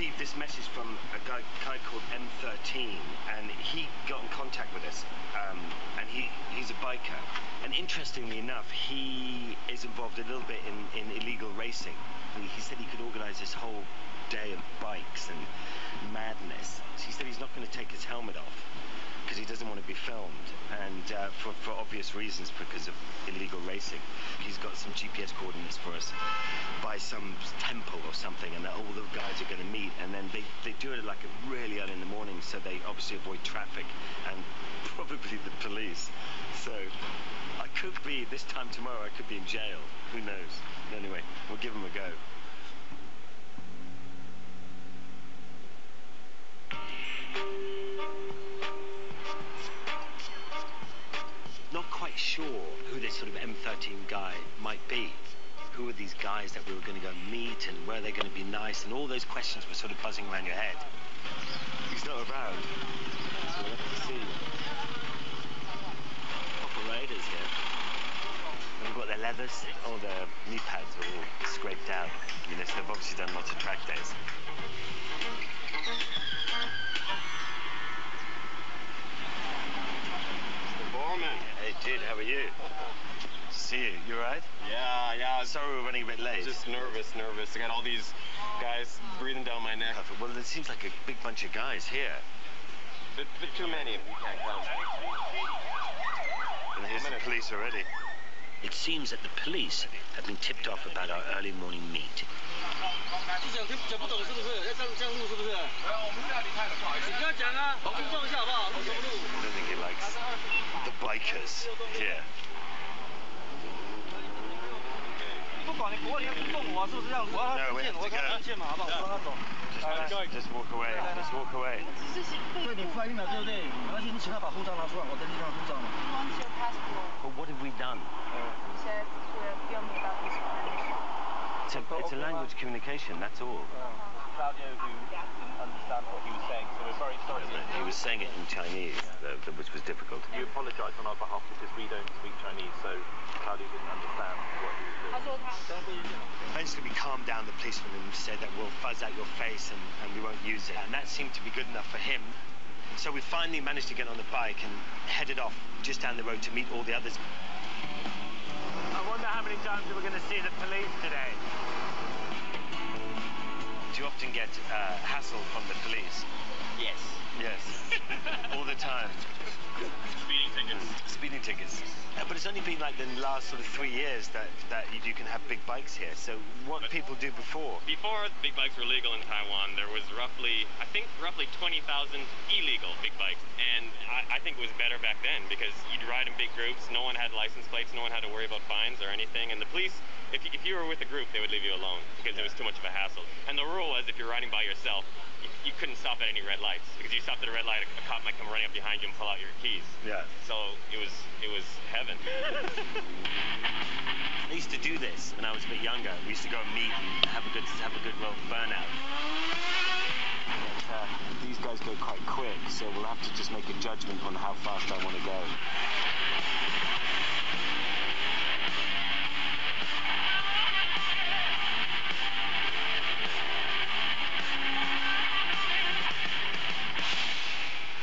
received this message from a guy called M13, and he got in contact with us, and he's a biker. And interestingly enough, he is involved a little bit in illegal racing. He said he could organize this whole day of bikes and madness. He said he's not going to take his helmet off because he doesn't want to be filmed, and for obvious reasons, because of illegal racing. He's got some GPS coordinates for us by some temple or something, and all the guys are going to meet, and then they do it like really early in the morning, so they obviously avoid traffic and probably the police. So I could be, this time tomorrow, I could be in jail. Who knows? Anyway, we'll give him a go. Not quite sure who this sort of M13 guy might be. Who are these guys that we were going to go meet, and where they're going to be nice, and all those questions were sort of buzzing around your head. He's not around, so we'll have to see. Operators here. They've got their leathers, all their knee pads are all scraped out. I mean, they've obviously done lots of track days. Boorman. Hey, dude, how are you? See you. You alright? Yeah. Sorry we're running a bit late. Just nervous. I got all these guys breathing down my neck. Well, it seems like a big bunch of guys here. Bit too many if you can't count. And here's the police already. It seems that the police have been tipped off about our early morning meet. I don't think he likes the bikers here. No, we have to go. Just walk away. Just walk away. But what have we done? It's a language communication, that's all. Claudio, who didn't understand what he was saying, so we're very sorry. He was saying it in Chinese, which was difficult. You apologise on our behalf because we don't speak Chinese, so Claudio didn't understand what he was doing. Eventually we calmed down the policeman and said that we'll fuzz out your face and we won't use it. And that seemed to be good enough for him. So we finally managed to get on the bike and headed off just down the road to meet all the others. I wonder how many times we're going to see the police today. Do you often get hassled from the police? Yes. Yes. All the time. Speeding tickets. But it's only been like the last sort of 3 years that you can have big bikes here. So what people do before? Before big bikes were legal in Taiwan, there was roughly 20,000 illegal big bikes. And I think it was better back then because you'd ride in big groups, no one had license plates, no one had to worry about fines or anything. And the police, if you were with a group, they would leave you alone because it was too much of a hassle. And the rule was if you're riding by yourself, you couldn't stop at any red lights because you stopped at a red light, a cop might come running up behind you and pull out your keys. Yeah. So it was heaven. I used to do this when I was a bit younger. We used to go and meet and have a good little burnout. But, these guys go quite quick, so we'll have to just make a judgment on how fast I want to go.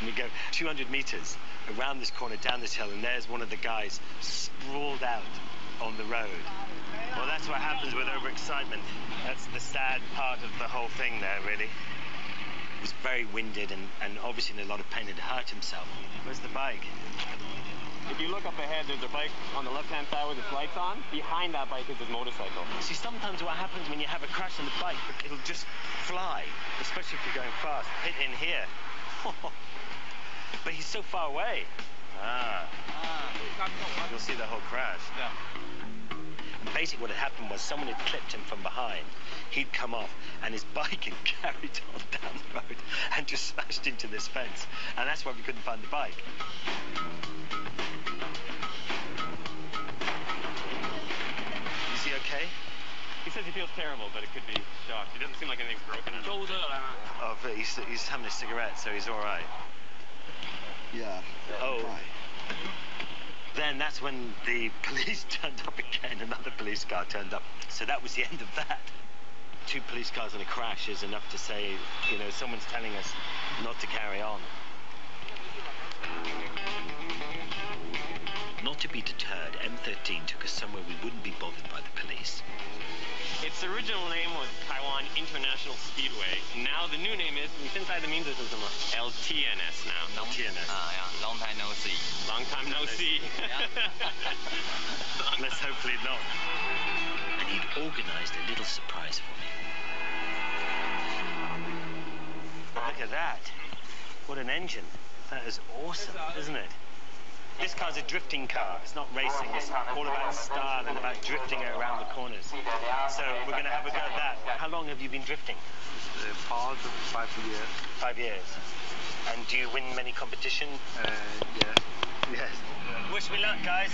We go 200 meters around this corner, down this hill, and there's one of the guys sprawled out on the road. Well, that's what happens with overexcitement. That's the sad part of the whole thing there, really. He was very winded and obviously in a lot of pain, had hurt himself. Where's the bike? If you look up ahead, there's a bike on the left-hand side with its lights on. Behind that bike is his motorcycle. See, sometimes what happens when you have a crash on the bike, it'll just fly, especially if you're going fast. Hit in here. But he's so far away. You'll see the whole crash. Yeah. And basically what had happened was someone had clipped him from behind. He'd come off and his bike had carried on down the road and just smashed into this fence. And that's why we couldn't find the bike. Is he okay? He says he feels terrible, but it could be shocked. It doesn't seem like anything's broken. Oh, but he's having a cigarette, so he's all right. Yeah. Oh. Then that's when the police turned up again. Another police car turned up. So that was the end of that. 2 police cars and a crash is enough to say, you know, someone's telling us not to carry on. Not to be deterred, M13 took us somewhere we wouldn't be bothered by the police. Its original name was Taiwan International Speedway. Now the new name is, 你现在的名字是什么? LTNS now. LTNS. Yeah, long time no see. Long time no see. Let's hopefully not. And he'd organised a little surprise for me. Look at that. What an engine. That is awesome, isn't it? This car's a drifting car. It's not racing. It's all about style and about drifting it around the corners. So we're going to have a go at that. How long have you been drifting? 5 years. 5 years. And do you win many competitions? Yeah. Yes. Wish me luck, guys.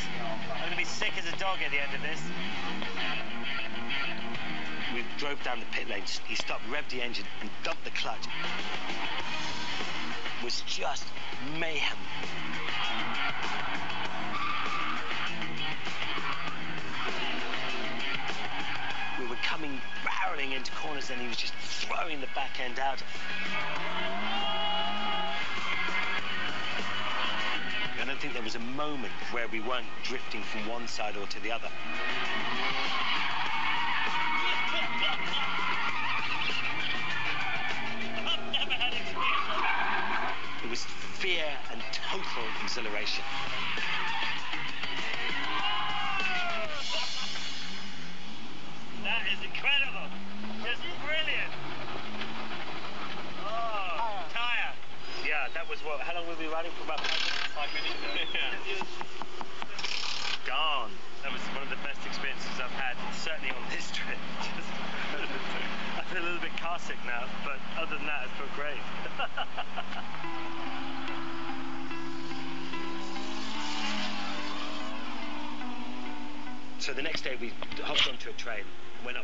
I'm going to be sick as a dog at the end of this. We drove down the pit lane. He stopped, revved the engine, and dumped the clutch. It was just mayhem. We were coming barreling into corners, and he was just throwing the back end out. I don't think there was a moment where we weren't drifting from one side or to the other. I've never had experience like that. It was fear and total exhilaration. That is incredible. Just brilliant. Oh, tire. Yeah, that was what? How long were we riding for? About 5 minutes? 5 minutes. Yeah. Gone. That was one of the best experiences I've had, certainly on this trip. I feel a little bit car sick now, but other than that, I feel great. So the next day we hopped onto a train, went up